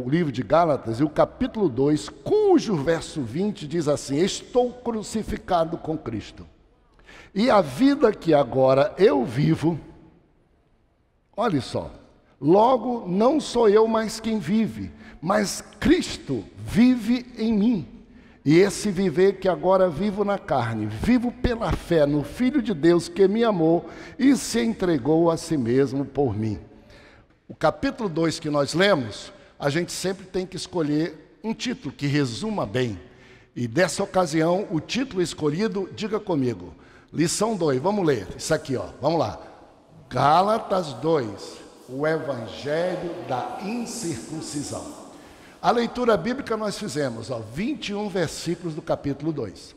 o livro de Gálatas, e o capítulo 2, cujo verso 20 diz assim: estou crucificado com Cristo, e a vida que agora eu vivo, olha só, logo não sou eu mais quem vive, mas Cristo vive em mim. E esse viver que agora vivo na carne, vivo pela fé no Filho de Deus que me amou e se entregou a si mesmo por mim. O capítulo 2 que nós lemos, a gente sempre tem que escolher um título que resuma bem. E dessa ocasião, o título escolhido, diga comigo, lição 2, vamos ler isso aqui, ó, vamos lá. Gálatas 2, o Evangelho da incircuncisão. A leitura bíblica nós fizemos, 21 versículos do capítulo 2.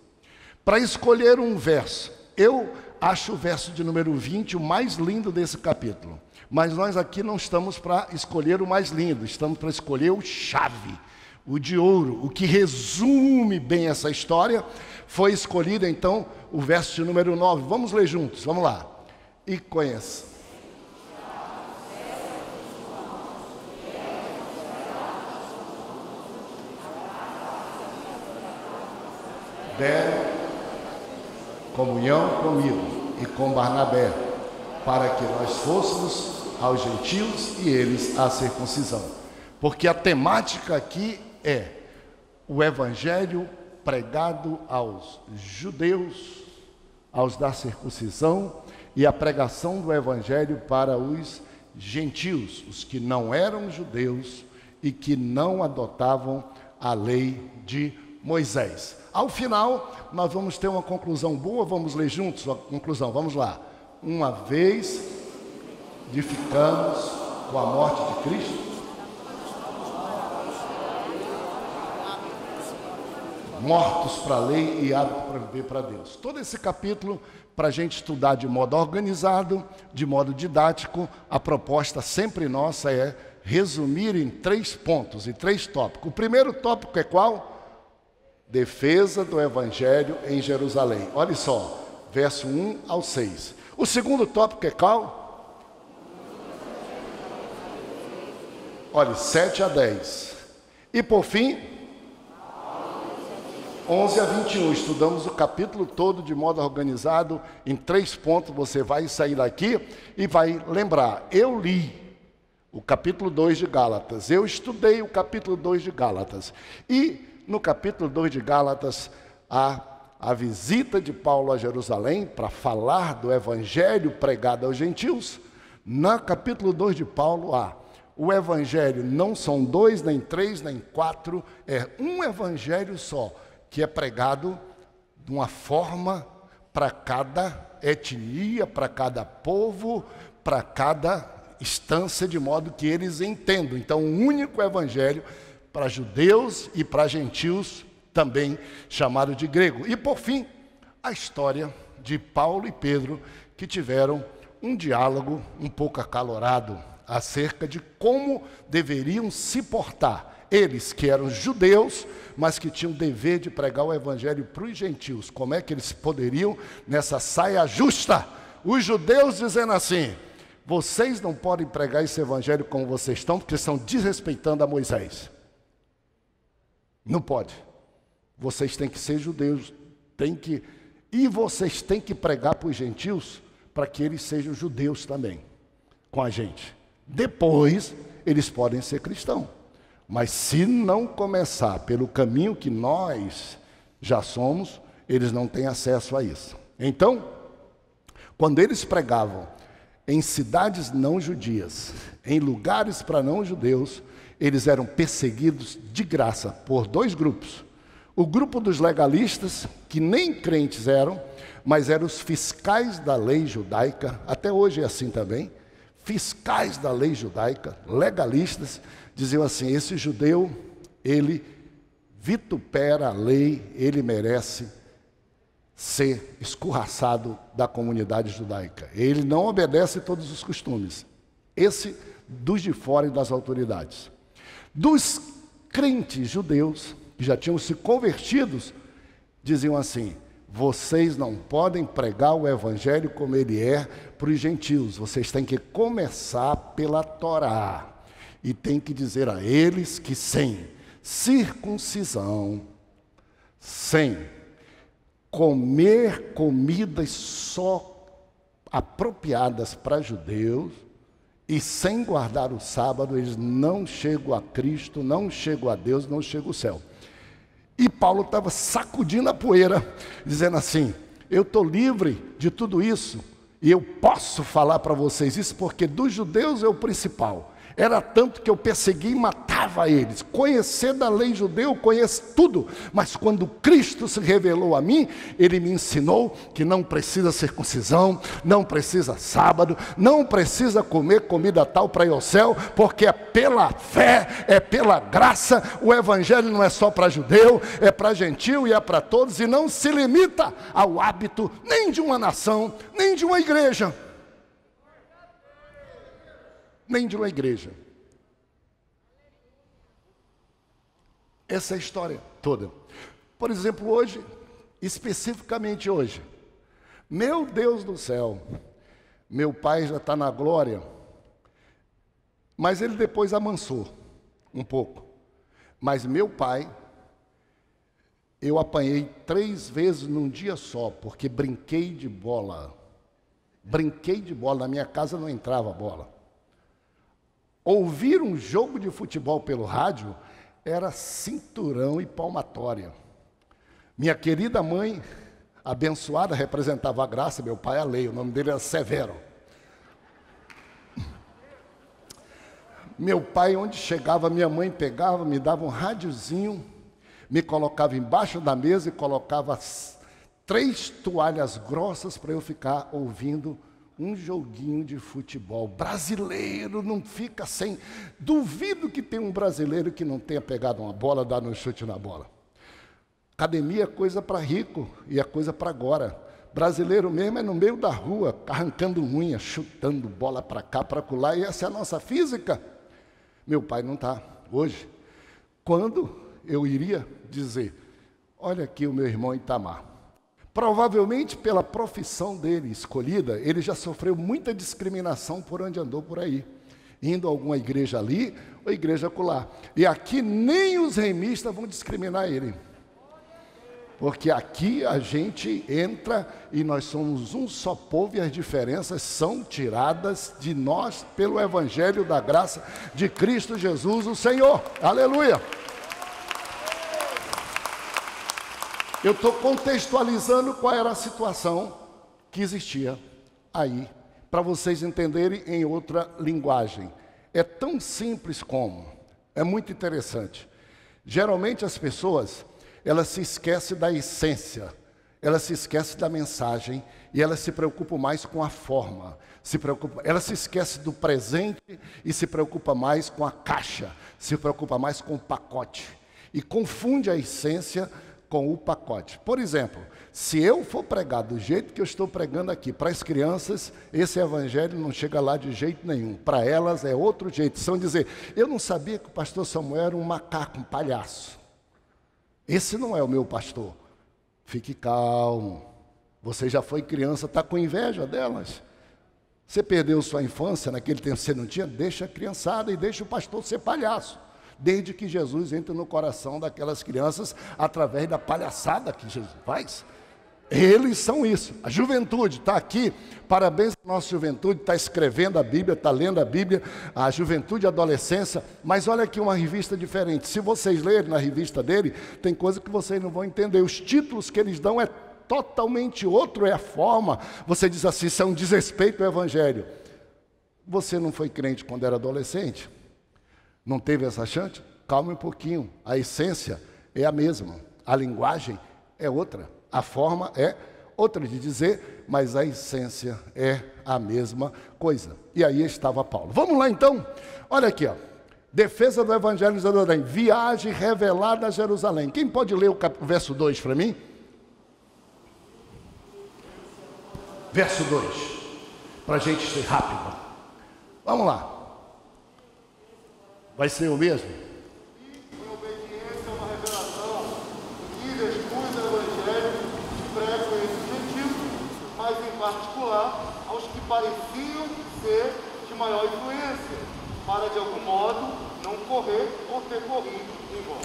Para escolher um verso, eu acho o verso de número 20 o mais lindo desse capítulo. Mas nós aqui não estamos para escolher o mais lindo, estamos para escolher o chave, o de ouro, o que resume bem essa história. Foi escolhido então o verso de número 9. Vamos ler juntos, vamos lá. E conheça. Deram comunhão comigo e com Barnabé, para que nós fôssemos aos gentios e eles à circuncisão. Porque a temática aqui é o evangelho pregado aos judeus, aos da circuncisão, e a pregação do evangelho para os gentios, os que não eram judeus e que não adotavam a lei de Moisés. Ao final, nós vamos ter uma conclusão boa, vamos ler juntos a conclusão, vamos lá. Uma vez edificamos com a morte de Cristo, mortos para a lei e aptos para viver para Deus. Todo esse capítulo, para a gente estudar de modo organizado, de modo didático, a proposta sempre nossa é resumir em 3 pontos, em 3 tópicos. O primeiro tópico é qual? Defesa do Evangelho em Jerusalém. Olha só, verso 1 ao 6. O segundo tópico é qual? Olha, 7 a 10. E por fim, 11 a 21. Estudamos o capítulo todo de modo organizado, em 3 pontos. Você vai sair daqui e vai lembrar. Eu li o capítulo 2 de Gálatas. Eu estudei o capítulo 2 de Gálatas. E no capítulo 2 de Gálatas, a visita de Paulo a Jerusalém para falar do evangelho pregado aos gentios. No capítulo 2 de Paulo, o evangelho não são 2, nem 3, nem 4, é um evangelho só, que é pregado de uma forma para cada etnia, para cada povo, para cada instância, de modo que eles entendam. Então, um único evangelho para judeus e para gentios, também chamado de grego. E por fim, a história de Paulo e Pedro, que tiveram um diálogo um pouco acalorado acerca de como deveriam se portar. Eles que eram judeus, mas que tinham o dever de pregar o evangelho para os gentios. Como é que eles poderiam, nessa saia justa, os judeus dizendo assim: vocês não podem pregar esse evangelho como vocês estão, porque estão desrespeitando a Moisés. Não pode. Vocês têm que ser judeus, e vocês têm que pregar para os gentios, para que eles sejam judeus também, com a gente. Depois, eles podem ser cristãos. Mas se não começar pelo caminho que nós já somos, eles não têm acesso a isso. Então, quando eles pregavam em cidades não judias, em lugares para não judeus, eles eram perseguidos de graça por 2 grupos. O grupo dos legalistas, que nem crentes eram, mas eram os fiscais da lei judaica, até hoje é assim também, fiscais da lei judaica, legalistas, diziam assim: esse judeu, ele vitupera a lei, ele merece ser escorraçado da comunidade judaica. Ele não obedece todos os costumes. Esse dos de fora e das autoridades. Dos crentes judeus, que já tinham se convertidos, diziam assim: vocês não podem pregar o evangelho como ele é para os gentios, vocês têm que começar pela Torá. e tem que dizer a eles que sem circuncisão, sem comer comidas só apropriadas para judeus e sem guardar o sábado, eles não chegam a Cristo, não chegam a Deus, não chegam ao céu. E Paulo estava sacudindo a poeira, dizendo assim: eu estou livre de tudo isso, e eu posso falar para vocês isso, porque dos judeus é o principal. Era tanto que eu persegui e matava eles. Conhecer da lei judeu, conheço tudo. Mas quando Cristo se revelou a mim, Ele me ensinou que não precisa circuncisão, não precisa sábado, não precisa comer comida tal para ir ao céu, porque é pela fé, é pela graça. O Evangelho não é só para judeu, é para gentil e é para todos. E não se limita ao hábito nem de uma nação, nem de uma igreja. Nem de uma igreja. Essa é a história toda. Por exemplo, hoje, especificamente hoje, meu Deus do céu, meu pai já está na glória, mas ele depois amansou um pouco. Mas meu pai, eu apanhei 3 vezes num dia só, porque brinquei de bola. Brinquei de bola, na minha casa não entrava bola. Ouvir um jogo de futebol pelo rádio era cinturão e palmatória. Minha querida mãe, abençoada, representava a graça, meu pai a lei, o nome dele era Severo. Meu pai, onde chegava, minha mãe pegava, me dava um rádiozinho, me colocava embaixo da mesa e colocava 3 toalhas grossas para eu ficar ouvindo um joguinho de futebol. Brasileiro não fica sem. Duvido que tem um brasileiro que não tenha pegado uma bola, dado um chute na bola. Academia é coisa para rico e é coisa para agora. Brasileiro mesmo é no meio da rua, arrancando unha, chutando bola para cá, para acolá, e essa é a nossa física. Meu pai não está hoje. Quando eu iria dizer: olha aqui o meu irmão Itamar. Provavelmente pela profissão dele escolhida, ele já sofreu muita discriminação por onde andou por aí. Indo a alguma igreja ali, ou igreja acolá. E aqui nem os remistas vão discriminar ele. Porque aqui a gente entra e nós somos um só povo e as diferenças são tiradas de nós pelo Evangelho da graça de Cristo Jesus, o Senhor. Aleluia! Eu estou contextualizando qual era a situação que existia aí, para vocês entenderem em outra linguagem. É tão simples como, é muito interessante. Geralmente as pessoas, elas se esquecem da essência, elas se esquecem da mensagem e elas se preocupam mais com a forma. Elas se esquecem do presente e se preocupam mais com a caixa, se preocupam mais com o pacote. E confunde a essência com o pacote. Por exemplo, se eu for pregar do jeito que eu estou pregando aqui para as crianças, esse evangelho não chega lá de jeito nenhum. Para elas é outro jeito. São dizer: eu não sabia que o pastor Samuel era um macaco, um palhaço. Esse não é o meu pastor. Fique calmo. Você já foi criança, está com inveja delas. Você perdeu sua infância naquele tempo que você não tinha? Deixa a criançada e deixa o pastor ser palhaço. Desde que Jesus entre no coração daquelas crianças através da palhaçada que Jesus faz. Eles são isso. A juventude está aqui. Parabéns à nossa juventude, está escrevendo a Bíblia, está lendo a Bíblia. A juventude e a adolescência. Mas olha aqui uma revista diferente. Se vocês lerem na revista dele, tem coisa que vocês não vão entender. Os títulos que eles dão é totalmente outro, é a forma. Você diz assim: isso é um desrespeito ao Evangelho. Você não foi crente quando era adolescente? Não teve essa chance? Calma um pouquinho. A essência é a mesma. A linguagem é outra. A forma é outra de dizer, mas a essência é a mesma coisa. E aí estava Paulo. Vamos lá então? Olha aqui, ó. Defesa do Evangelho de Jerusalém. Viagem revelada a Jerusalém. Quem pode ler o verso 2 para mim? Verso 2. Para a gente ser rápido. Vamos lá. Vai ser o mesmo? E, em obediência a uma revelação, líderes expus o Evangelho que pregam esses gentios, mas em particular aos que pareciam ser de maior influência, para de algum modo não correr ou ter corrido em vão.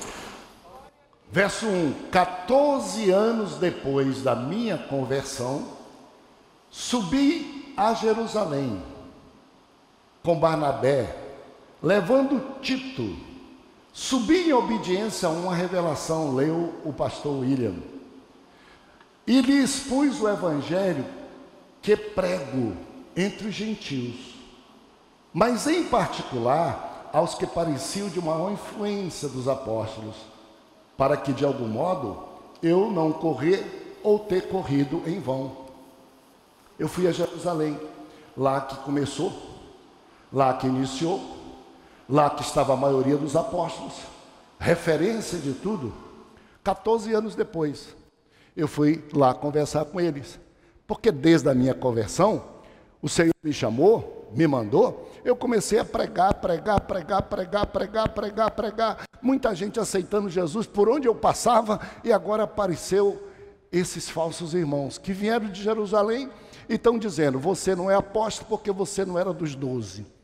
Verso 1: 14 anos depois da minha conversão, subi a Jerusalém com Barnabé, levando Tito. Subi em obediência a uma revelação, leu o pastor William, e lhe expus o evangelho que prego entre os gentios, mas em particular aos que pareciam de maior influência dos apóstolos, para que de algum modo eu não correr ou ter corrido em vão. Eu fui a Jerusalém, lá que começou, lá que iniciou, lá que estava a maioria dos apóstolos, referência de tudo. 14 anos depois, eu fui lá conversar com eles, porque desde a minha conversão, o Senhor me chamou, me mandou, eu comecei a pregar. Muita gente aceitando Jesus por onde eu passava, e agora apareceu esses falsos irmãos que vieram de Jerusalém e estão dizendo: você não é apóstolo porque você não era dos 12.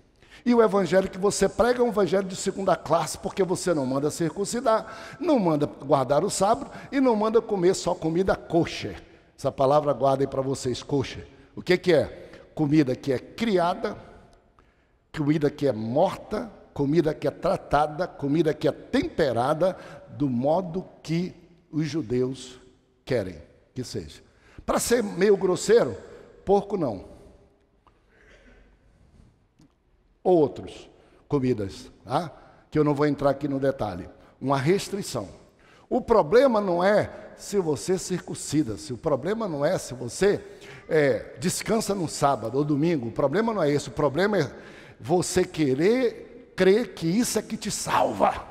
E o evangelho que você prega é um evangelho de segunda classe, porque você não manda circuncidar, não manda guardar o sábado e não manda comer só comida kosher. Essa palavra guardem para vocês, kosher. O que é? Comida que é criada, comida que é morta, comida que é tratada, comida que é temperada do modo que os judeus querem que seja. Para ser meio grosseiro, porco não. Outros comidas, tá? Que eu não vou entrar aqui no detalhe. Uma restrição. O problema não é se você circuncida-se, o problema não é se você descansa no sábado ou domingo, o problema não é esse, o problema é você querer crer que isso é que te salva,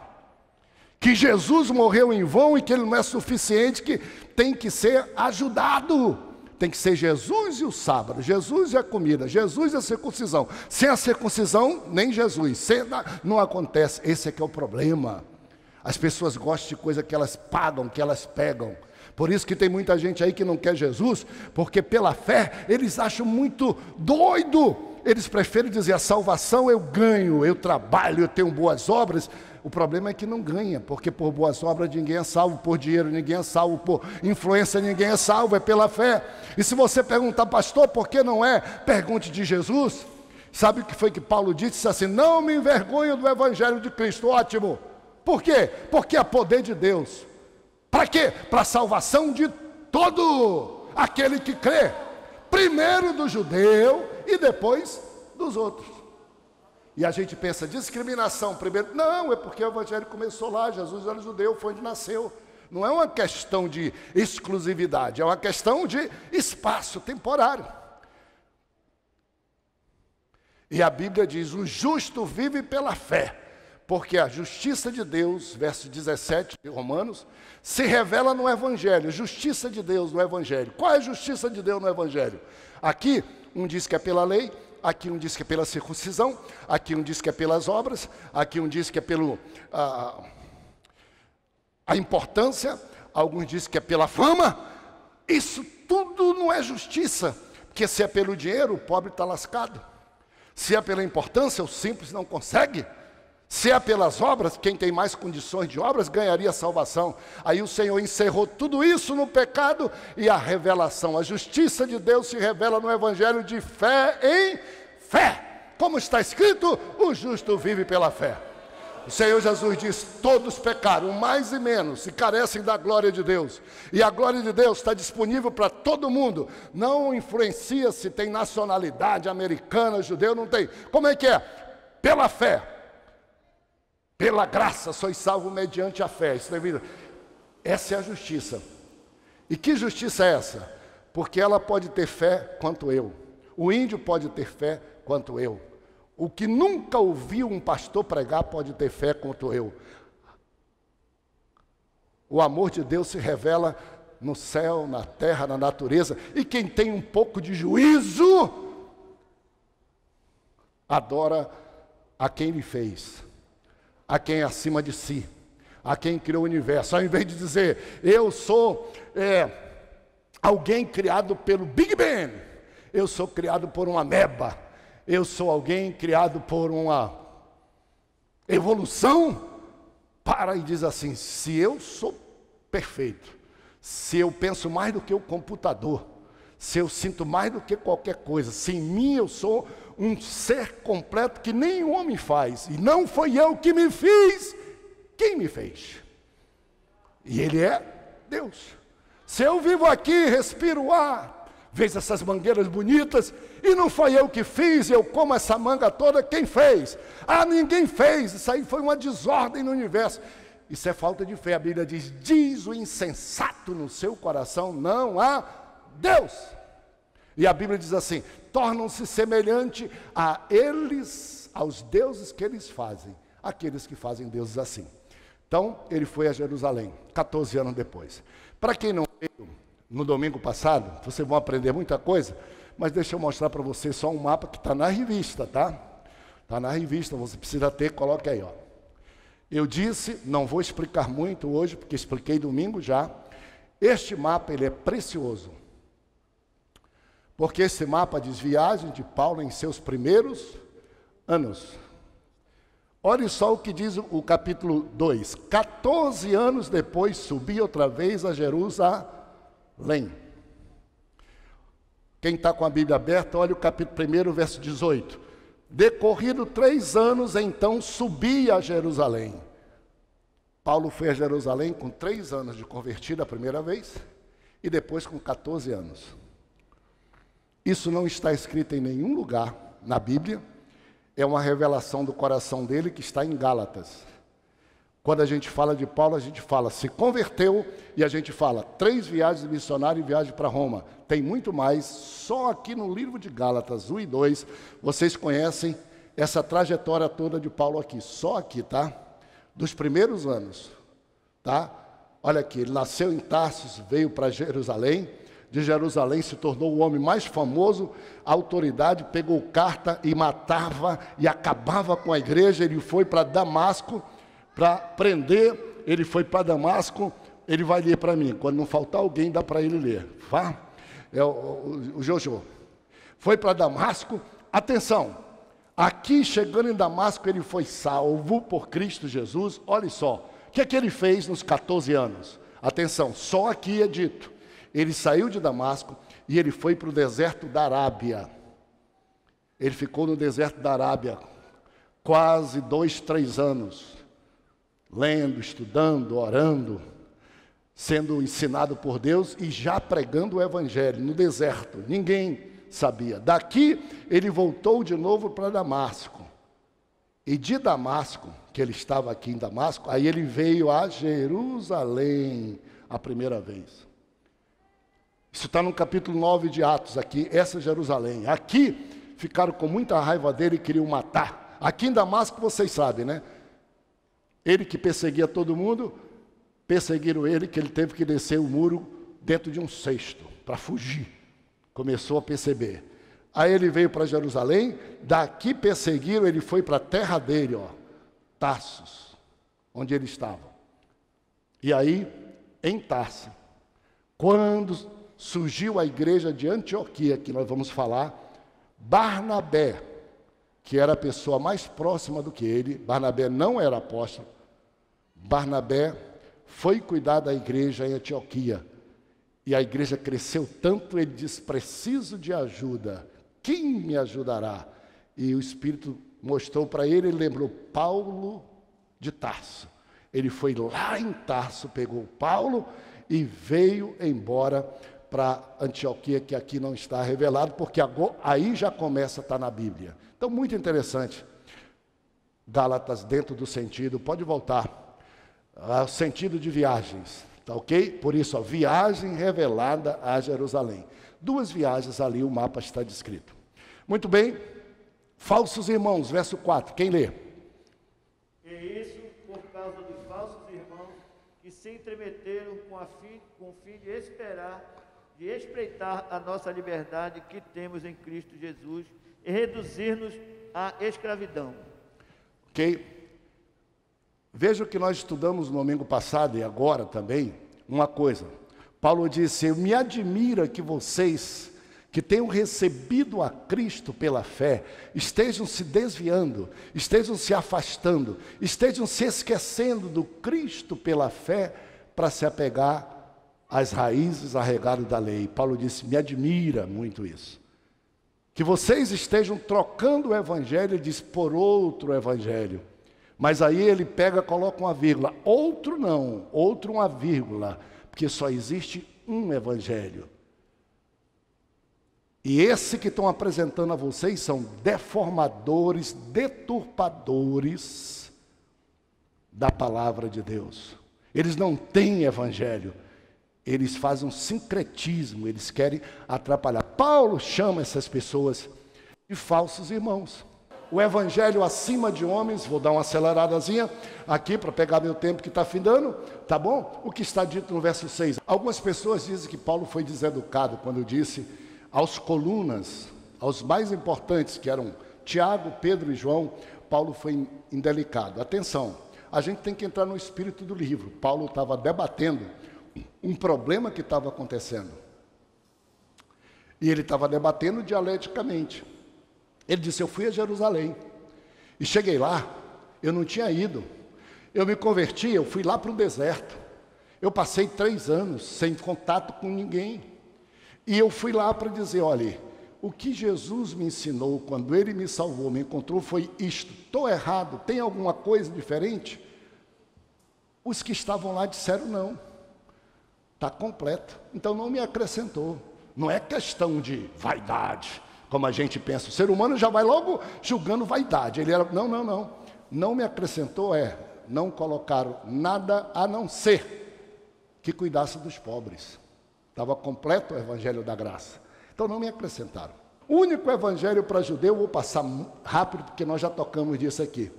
que Jesus morreu em vão e que Ele não é suficiente, que tem que ser ajudado. Tem que ser Jesus e o sábado, Jesus e a comida, Jesus e a circuncisão. Sem a circuncisão, nem Jesus. Não acontece. Esse é que é o problema. As pessoas gostam de coisa que elas pagam, que elas pegam. Por isso que tem muita gente aí que não quer Jesus, porque pela fé eles acham muito doido. Eles preferem dizer: a salvação eu ganho, eu trabalho, eu tenho boas obras. O problema é que não ganha, porque por boas obras ninguém é salvo, por dinheiro ninguém é salvo, por influência ninguém é salvo, é pela fé. E se você perguntar: pastor, por que não é? Pergunte de Jesus. Sabe o que foi que Paulo disse? Disse assim: não me envergonho do evangelho de Cristo. Ótimo. Por quê? Porque é poder de Deus. Para quê? Para a salvação de todo aquele que crê. Primeiro do judeu e depois dos outros. E a gente pensa: discriminação primeiro. Não, é porque o evangelho começou lá, Jesus era judeu, foi onde nasceu. Não é uma questão de exclusividade, é uma questão de espaço temporário. E a Bíblia diz: o justo vive pela fé, porque a justiça de Deus, verso 17 de Romanos, se revela no evangelho. Justiça de Deus no evangelho. Qual é a justiça de Deus no evangelho? Aqui, um diz que é pela lei, aqui um diz que é pela circuncisão, aqui um diz que é pelas obras, aqui um diz que é pelo a importância, alguns dizem que é pela fama. Isso tudo não é justiça, porque se é pelo dinheiro, o pobre está lascado. Se é pela importância, o simples não consegue. Se é pelas obras, quem tem mais condições de obras ganharia salvação. Aí o Senhor encerrou tudo isso no pecado, e a revelação, a justiça de Deus se revela no evangelho de fé em fé. Como está escrito: o justo vive pela fé. O Senhor Jesus diz: todos pecaram, mais e menos, e carecem da glória de Deus. E a glória de Deus está disponível para todo mundo. Não influencia se tem nacionalidade americana, judeu, não tem. Como é que é? Pela fé. Pela graça sois salvo mediante a fé. Essa é a justiça. E que justiça é essa? Porque ela pode ter fé quanto eu. O índio pode ter fé quanto eu. O que nunca ouviu um pastor pregar pode ter fé quanto eu. O amor de Deus se revela no céu, na terra, na natureza. E quem tem um pouco de juízo adora a quem lhe fez, a quem é acima de si, a quem criou o universo. Ao invés de dizer: eu sou alguém criado pelo Big Bang, eu sou criado por uma ameba, eu sou alguém criado por uma evolução, para e diz assim: se eu sou perfeito, se eu penso mais do que o computador, se eu sinto mais do que qualquer coisa, se em mim eu sou um ser completo que nenhum homem faz, e não foi eu que me fiz, quem me fez? E Ele é Deus. Se eu vivo aqui, respiro ar, vejo essas mangueiras bonitas, e não foi eu que fiz, eu como essa manga toda, quem fez? Ah, ninguém fez, isso aí foi uma desordem no universo. Isso é falta de fé. A Bíblia diz o insensato no seu coração, não há Deus. E a Bíblia diz assim: tornam-se semelhante a eles, aos deuses que eles fazem, aqueles que fazem deuses assim. Então, ele foi a Jerusalém, 14 anos depois. Para quem não veio no domingo passado, vocês vão aprender muita coisa, mas deixa eu mostrar para vocês só um mapa que está na revista, tá? Está na revista, você precisa ter, coloque aí, ó. Eu disse, não vou explicar muito hoje, porque expliquei domingo já. Este mapa, ele é precioso. Porque esse mapa diz viagem de Paulo em seus primeiros anos. Olha só o que diz o capítulo 2. 14 anos depois, subi outra vez a Jerusalém. Quem está com a Bíblia aberta, olha o capítulo 1, verso 18. Decorrido 3 anos, então subi a Jerusalém. Paulo foi a Jerusalém com 3 anos de convertido a primeira vez, e depois com 14 anos. Isso não está escrito em nenhum lugar na Bíblia, é uma revelação do coração dele que está em Gálatas. Quando a gente fala de Paulo, a gente fala se converteu, e a gente fala 3 viagens de missionário e viagem para Roma. Tem muito mais, só aqui no livro de Gálatas 1 e 2, vocês conhecem essa trajetória toda de Paulo aqui, só aqui, tá? Dos primeiros anos, tá? Olha aqui, ele nasceu em Tarsus, veio para Jerusalém, de Jerusalém se tornou o homem mais famoso, a autoridade pegou carta e matava e acabava com a igreja. Ele foi para Damasco para prender, ele foi para Damasco, ele vai ler para mim, quando não faltar alguém dá para ele ler, vá? É o Jojo. Foi para Damasco, atenção, aqui chegando em Damasco ele foi salvo por Cristo Jesus. Olha só, o que é que ele fez nos 14 anos? Atenção, só aqui é dito, ele saiu de Damasco e ele foi para o deserto da Arábia. Ele ficou no deserto da Arábia quase 2, 3 anos, lendo, estudando, orando, sendo ensinado por Deus e já pregando o Evangelho no deserto. Ninguém sabia. Daqui ele voltou de novo para Damasco. E de Damasco, que ele estava aqui em Damasco, aí ele veio a Jerusalém a primeira vez. Isso está no capítulo 9 de Atos aqui, essa Jerusalém. Aqui ficaram com muita raiva dele e queriam matar. Aqui em Damasco vocês sabem, né? Ele que perseguia todo mundo, perseguiram ele, que ele teve que descer o muro dentro de um cesto para fugir. Começou a perceber. Aí ele veio para Jerusalém, daqui perseguiram, ele foi para a terra dele, ó, Tarsus, onde ele estava. E aí, em Tarso, quando surgiu a igreja de Antioquia, que nós vamos falar, Barnabé, que era a pessoa mais próxima do que ele, Barnabé não era apóstolo, Barnabé foi cuidar da igreja em Antioquia, e a igreja cresceu tanto, ele disse, preciso de ajuda, quem me ajudará? E o Espírito mostrou para ele, ele lembrou Paulo de Tarso. Ele foi lá em Tarso, pegou Paulo e veio embora para Antioquia, que aqui não está revelado, porque agora, aí já começa a estar na Bíblia. Então, muito interessante. Gálatas dentro do sentido, pode voltar, ao sentido de viagens, tá ok? Por isso, a viagem revelada a Jerusalém. 2 viagens ali, o mapa está descrito. Muito bem, falsos irmãos, verso 4, quem lê? E isso por causa dos falsos irmãos que se entremeteram com o fim de espreitar a nossa liberdade que temos em Cristo Jesus e reduzir-nos à escravidão. Ok? Veja o que nós estudamos no domingo passado e agora também, uma coisa. Paulo disse, me admira que vocês que tenham recebido a Cristo pela fé, estejam se desviando, estejam se afastando, estejam se esquecendo do Cristo pela fé para se apegar às raízes arregadas da lei. Paulo disse, me admira muito isso. Que vocês estejam trocando o evangelho, diz, por outro evangelho. Mas aí ele pega, coloca uma vírgula. Outro não, outro uma vírgula, porque só existe um evangelho. E esse que estão apresentando a vocês são deformadores, deturpadores da palavra de Deus. Eles não têm evangelho, eles fazem um sincretismo, eles querem atrapalhar. Paulo chama essas pessoas de falsos irmãos. O evangelho acima de homens, vou dar uma aceleradazinha aqui para pegar meu tempo que está findando, tá bom? O que está dito no verso 6. Algumas pessoas dizem que Paulo foi deseducado quando disse aos colunas, aos mais importantes, que eram Tiago, Pedro e João, Paulo foi indelicado. Atenção, a gente tem que entrar no espírito do livro. Paulo estava debatendo um problema que estava acontecendo. E ele estava debatendo dialeticamente. Ele disse, eu fui a Jerusalém, e cheguei lá, eu não tinha ido. Eu me converti, eu fui lá para o deserto. Eu passei 3 anos sem contato com ninguém. E eu fui lá para dizer, olha, o que Jesus me ensinou quando Ele me salvou, me encontrou, foi isto. Estou errado, tem alguma coisa diferente? Os que estavam lá disseram não. Está completo. Então não me acrescentou. Não é questão de vaidade, como a gente pensa. O ser humano já vai logo julgando vaidade. Ele era, não. Não me acrescentou, não colocaram nada a não ser que cuidasse dos pobres. Estava completo o evangelho da graça. Então não me acrescentaram. O único evangelho para judeu, vou passar rápido porque nós já tocamos disso aqui.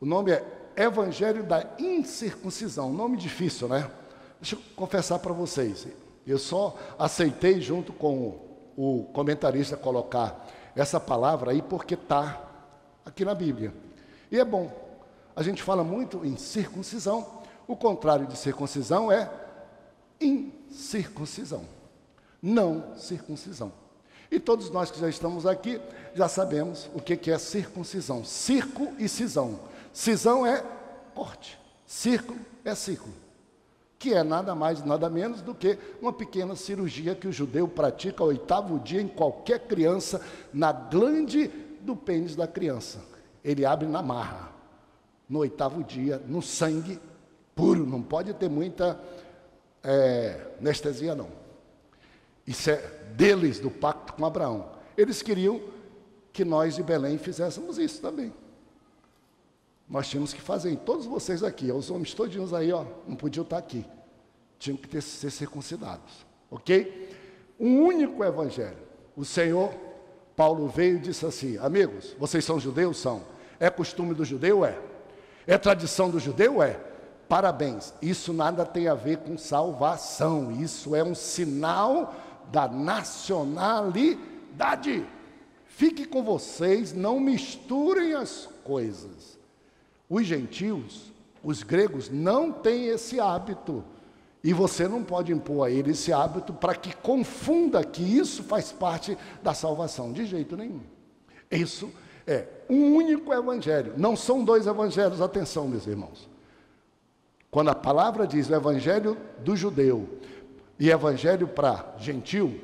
O nome é Evangelho da Incircuncisão. Nome difícil, né? Deixa eu confessar para vocês. Eu só aceitei junto com o comentarista colocar essa palavra aí porque está aqui na Bíblia. E é bom. A gente fala muito em circuncisão. O contrário de circuncisão é incircuncisão, não circuncisão. E todos nós que já estamos aqui, já sabemos o que é circuncisão. Circo e cisão. Cisão é corte, círculo é círculo, que é nada mais, nada menos do que uma pequena cirurgia que o judeu pratica ao 8º dia em qualquer criança, na glande do pênis da criança. Ele abre na marra, no 8º dia, no sangue puro, não pode ter muita anestesia não. Isso é deles, do pacto com Abraão. Eles queriam que nós de Belém fizéssemos isso também. Nós tínhamos que fazer, e todos vocês aqui, os homens todinhos aí, não podiam estar aqui. Tinham que ser circuncidados, ok? Um único evangelho. O Senhor, Paulo veio e disse assim, amigos, vocês são judeus? São. É costume do judeu? É. É tradição do judeu? É. Parabéns, isso nada tem a ver com salvação, isso é um sinal da nacionalidade. Fique com vocês, não misturem as coisas. Os gentios, os gregos, não têm esse hábito, e você não pode impor a ele esse hábito para que confunda que isso faz parte da salvação, de jeito nenhum. Isso é um único evangelho, não são 2 evangelhos, atenção meus irmãos. Quando a palavra diz o evangelho do judeu e evangelho para gentil,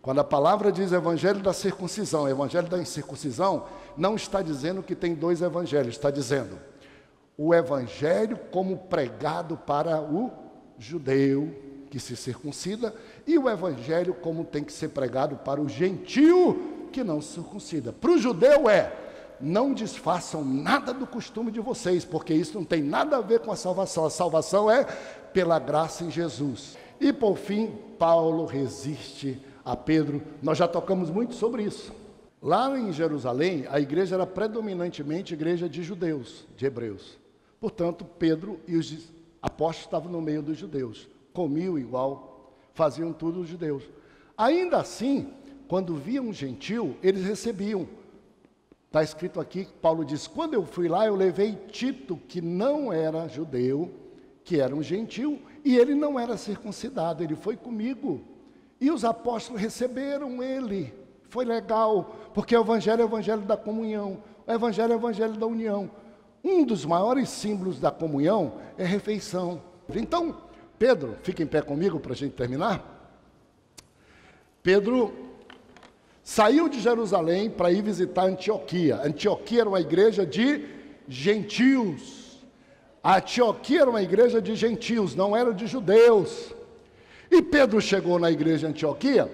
quando a palavra diz evangelho da circuncisão, evangelho da incircuncisão, não está dizendo que tem 2 evangelhos, está dizendo o evangelho como pregado para o judeu que se circuncida e o evangelho como tem que ser pregado para o gentil que não se circuncida. Para o judeu não desfaçam nada do costume de vocês, porque isso não tem nada a ver com a salvação. A salvação é pela graça em Jesus. E por fim, Paulo resiste a Pedro. Nós já tocamos muito sobre isso. Lá em Jerusalém, a igreja era predominantemente igreja de judeus, de hebreus. Portanto, Pedro e os apóstolos estavam no meio dos judeus. Comiam igual, faziam tudo os judeus. Ainda assim, quando viam um gentil, eles recebiam. Está escrito aqui, Paulo diz, quando eu fui lá, eu levei Tito, que não era judeu, que era um gentil, e ele não era circuncidado, ele foi comigo. E os apóstolos receberam ele. Foi legal, porque o evangelho é o evangelho da comunhão. O evangelho é o evangelho da união. Um dos maiores símbolos da comunhão é a refeição. Então, Pedro, fica em pé comigo para a gente terminar. Pedro saiu de Jerusalém para ir visitar Antioquia. Antioquia era uma igreja de gentios. A Antioquia era uma igreja de gentios, não era de judeus. E Pedro chegou na igreja de Antioquia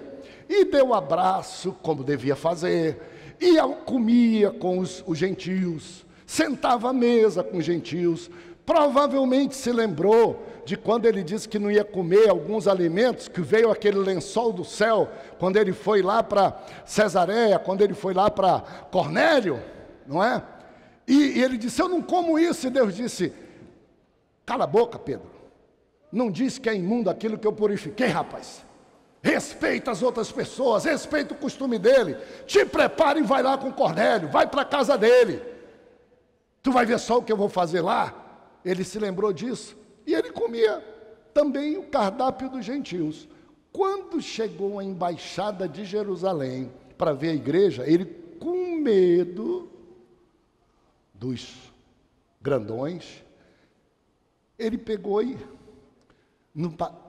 e deu um abraço, como devia fazer, e comia com os gentios, sentava à mesa com os gentios. Provavelmente se lembrou de quando ele disse que não ia comer alguns alimentos, que veio aquele lençol do céu, quando ele foi lá para Cesareia, quando ele foi lá para Cornélio, não é? E ele disse, eu não como isso, e Deus disse, cala a boca, Pedro, não diz que é imundo aquilo que eu purifiquei, rapaz. Respeita as outras pessoas, respeita o costume dele, te prepara e vai lá com Cornélio, vai para a casa dele, tu vai ver só o que eu vou fazer lá. Ele se lembrou disso, e ele comia também o cardápio dos gentios. Quando chegou a embaixada de Jerusalém para ver a igreja, ele, com medo dos grandões, ele pegou e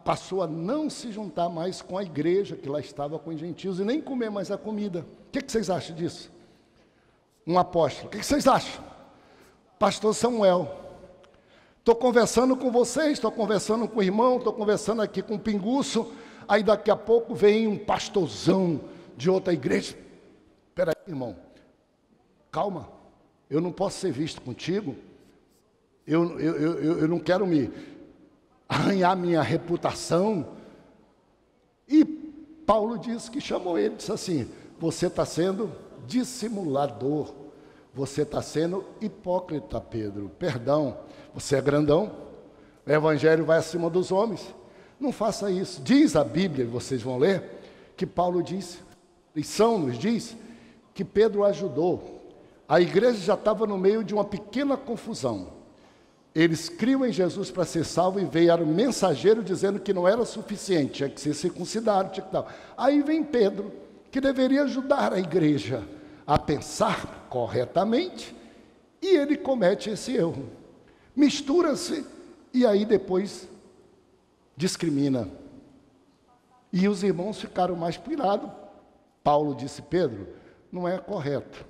passou a não se juntar mais com a igreja que lá estava com os gentios e nem comer mais a comida. O que vocês acham disso? Um apóstolo. O que vocês acham? Pastor Samuel. Estou conversando com vocês, estou conversando com o irmão, estou conversando aqui com o pinguço, aí daqui a pouco vem um pastorzão de outra igreja. Espera aí, irmão, calma, eu não posso ser visto contigo, eu não quero me arranhar minha reputação. E Paulo disse que chamou ele, disse assim, você está sendo dissimulador, você está sendo hipócrita, Pedro, perdão. Você é grandão, o evangelho vai acima dos homens. Não faça isso. Diz a Bíblia, vocês vão ler, que Paulo diz, lição nos diz, que Pedro ajudou. A igreja já estava no meio de uma pequena confusão. Eles criam em Jesus para ser salvo e veio o mensageiro dizendo que não era suficiente, tinha que ser circuncidado, tinha que tal. Aí vem Pedro, que deveria ajudar a igreja a pensar corretamente, e ele comete esse erro. Mistura-se e aí depois discrimina. E os irmãos ficaram mais pirados. Paulo disse, Pedro, não é correto.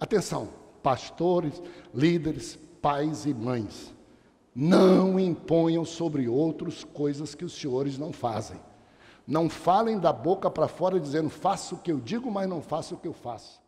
Atenção, pastores, líderes, pais e mães, não imponham sobre outros coisas que os senhores não fazem. Não falem da boca para fora dizendo, faço o que eu digo, mas não faço o que eu faço.